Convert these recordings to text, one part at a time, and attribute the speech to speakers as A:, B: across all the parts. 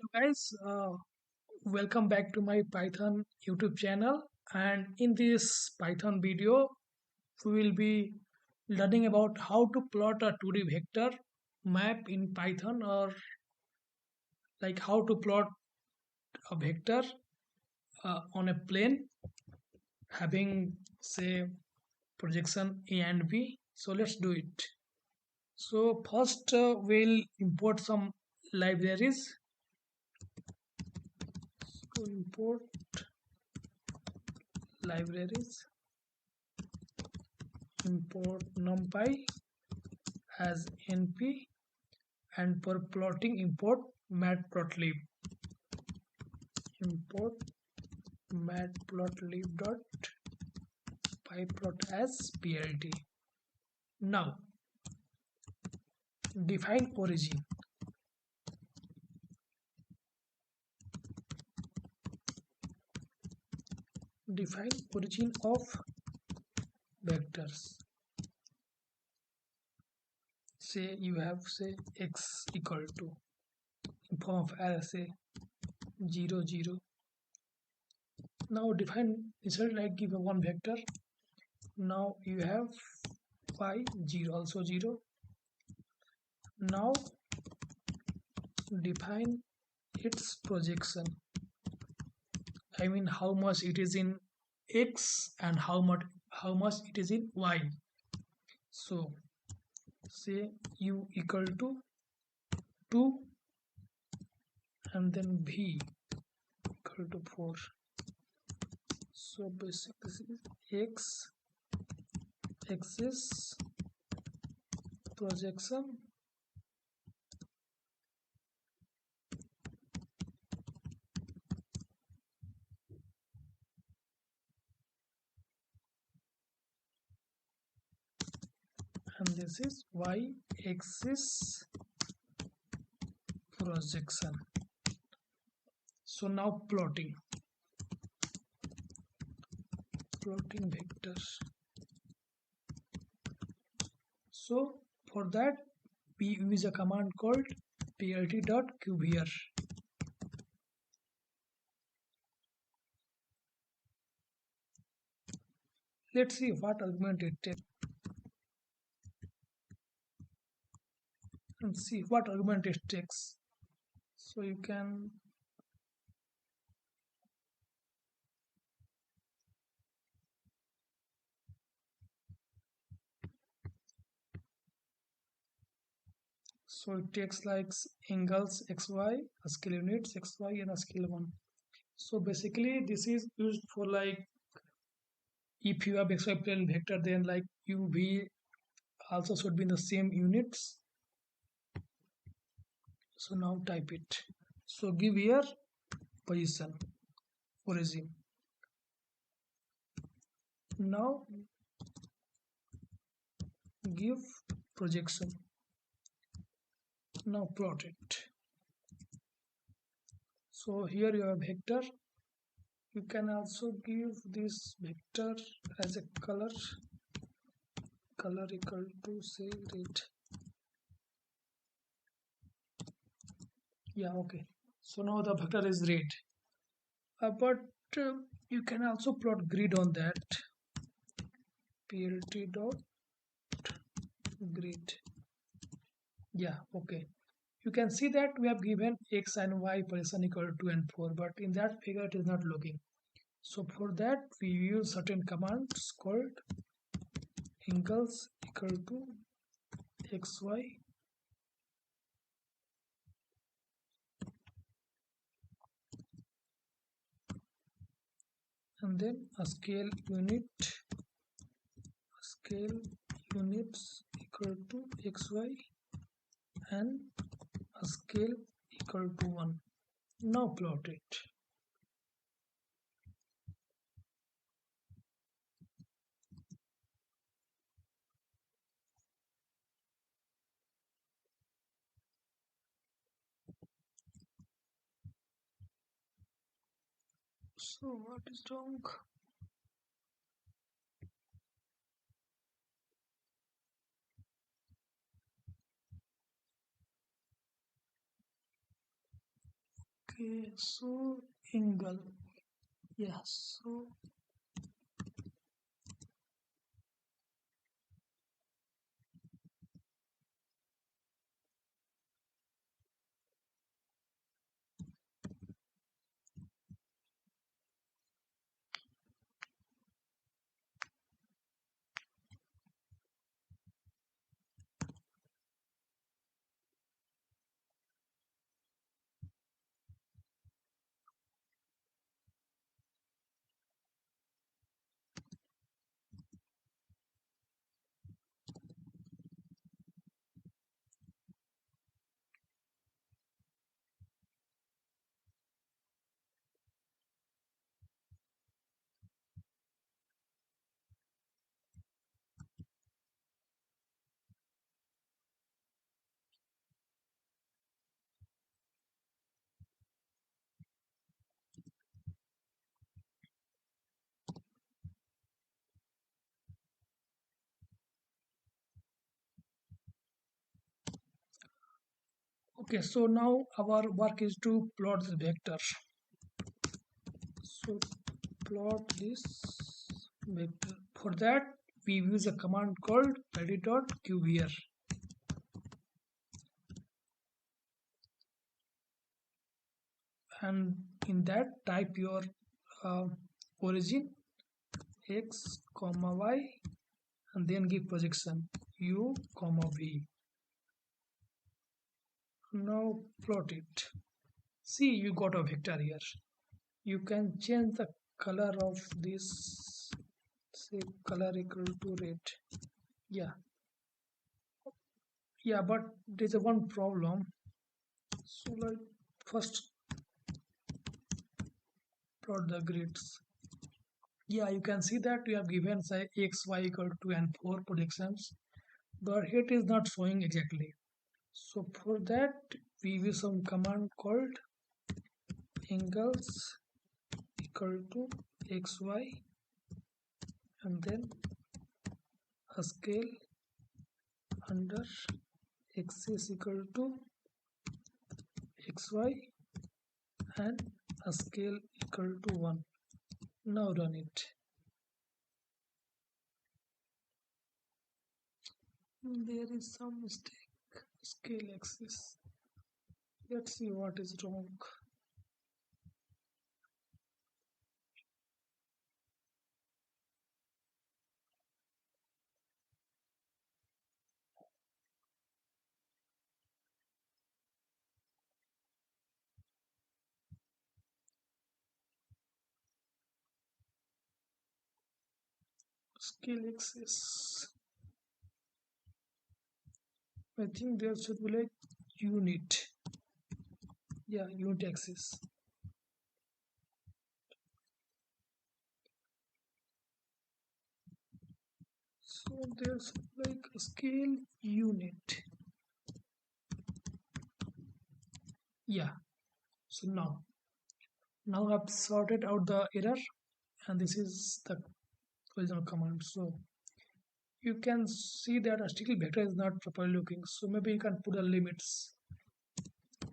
A: Hello guys, welcome back to my Python YouTube channel. And in this Python video, we will be learning about how to plot a 2D vector map in Python, or like how to plot a vector on a plane having, say, projection A and B. So let's do it. So first we'll import some libraries. So import libraries, import numpy as np, and for plotting import matplotlib. Import matplotlib dot pyplot as plt. Now define origin. Define origin of vectors. Say you have, say, x equal to, in form of array, say 0 0. Now define result, like give a one vector. Now you have y 0 also 0. Now define its projection. I mean how much it is in x and how much it is in y. So say u equal to 2 and then v equal to 4. So basically x axis projection and this is y axis projection. So now plotting vectors. So for that we use a command called plt.qvr. Let's see what argument it takes and see what argument it takes. So you can so it takes like angles xy, a scale units xy, and a scale 1. So basically this is used for, like, if you have xy plane vector, then like uv also should be in the same units. So now type it. So give here position, origin. Now give projection. Now plot it. So here you have vector. You can also give this vector as a color equal to, say, red. Yeah, okay. So now the vector is red. But you can also plot grid on that. Plt dot grid. Yeah, okay. You can see that we have given x and y position equal to 2 and 4, but in that figure it is not looking. So for that we use certain commands called angles equal to xy and then a scale units equal to xy and a scale equal to 1. Now plot it. So what is wrong? Okay, so angle. Yeah, so okay, so now our work is to plot the vector. So plot this vector. For that, we use a command called edit.qvr, and in that type your uh, origin x comma y, and then give projection u comma v. Now plot it. See, you got a vector here. You can change the color of this, say color equal to red. Yeah, yeah, but there's a one problem. So like first plot the grids. Yeah, you can see that we have given say x, y equal to and 4 projections, but it is not showing exactly. So for that we use some command called angles equal to xy, and then a scale under x is equal to xy and a scale equal to 1. Now run it. There is some mistake. Scale axis. Let's see what is wrong. Scale axis. I think there should be like unit. Yeah, unit axis. So there's like a scale unit. Yeah. So now I've sorted out the error, and this is the original command. So you can see that a sticky vector is not properly looking. So maybe you can put the limits.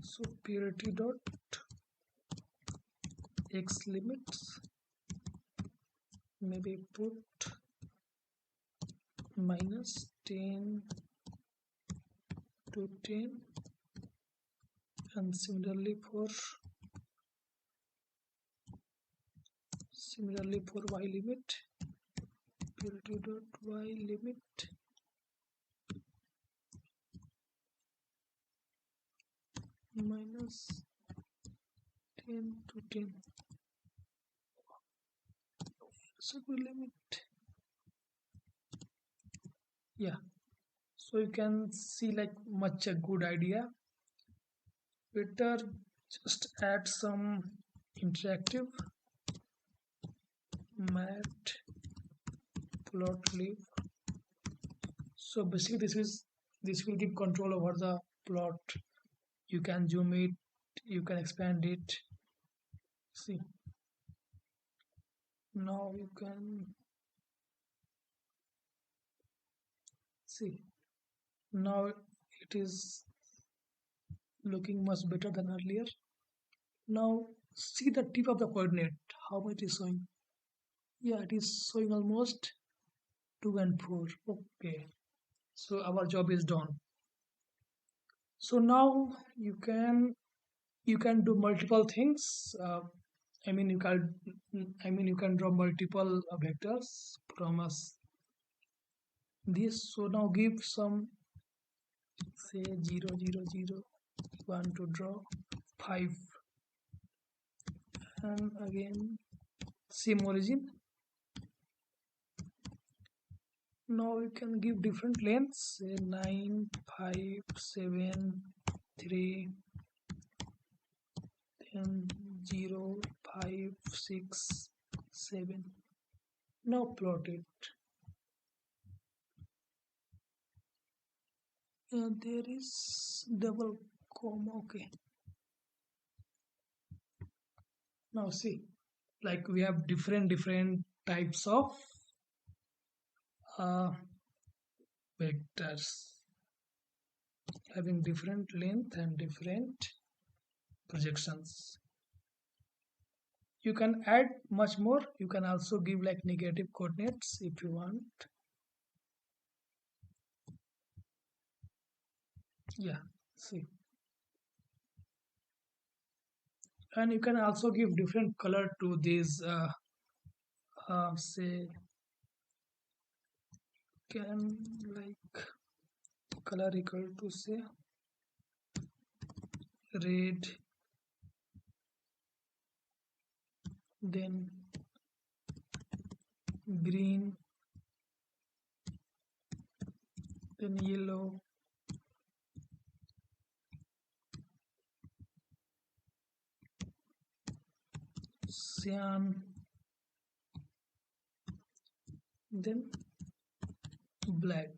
A: So purity dot x limits, maybe put -10 to 10, and similarly for y limit, purity dot y limit -10 to 10. So we limit. Yeah, so you can see like much a good idea. Better just add some interactive mat plot live. So basically this will give control over the plot. You can zoom it, you can expand it. See, now you can see, now it is looking much better than earlier. Now see the tip of the coordinate, how much is showing. Yeah, it is showing almost 2 and 4. Okay, so our job is done. So now you can do multiple things. I mean you can draw multiple vectors from us this. So now give some, say 0 0 0 1 to draw 5, and again same origin. Now you can give different lengths, say 9 5 7 3, then 0 5 6 7. Now plot it. There is double comma. Okay, now see, like we have different types of uh, vectors having different length and different projections. You can add much more. You can also give like negative coordinates if you want. Yeah, see, and you can also give different color to these. Say, can like color equal to say red, then green, then yellow, cyan, then black.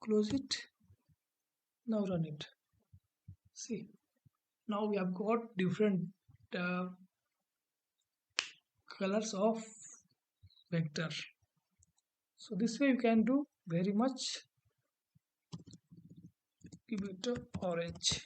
A: Close it. Now run it. See, now we have got different uh, colors of vector. So this way you can do very much. Give it a orange.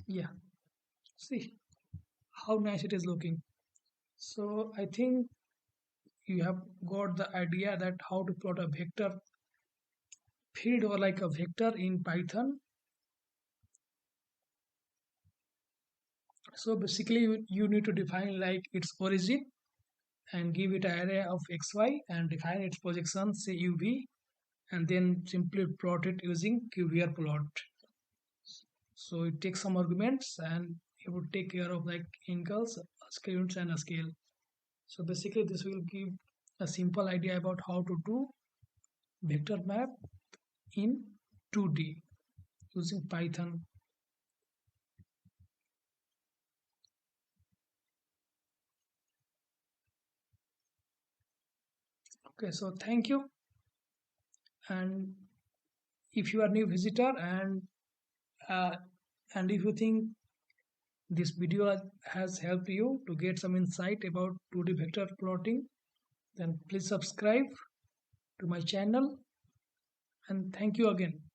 A: Yeah, see how nice it is looking. So I think you have got the idea that how to plot a vector field or like a vector in Python. So basically you need to define like its origin and give it an array of xy and define its projection, say uv, and then simply plot it using QVR plot. So it takes some arguments and it would take care of like angles, scales, and a scale. So basically this will give a simple idea about how to do vector map in 2D using Python. Okay, so thank you. And if you are new visitor uh, and if you think this video has helped you to get some insight about 2D vector plotting, then please subscribe to my channel, and thank you again.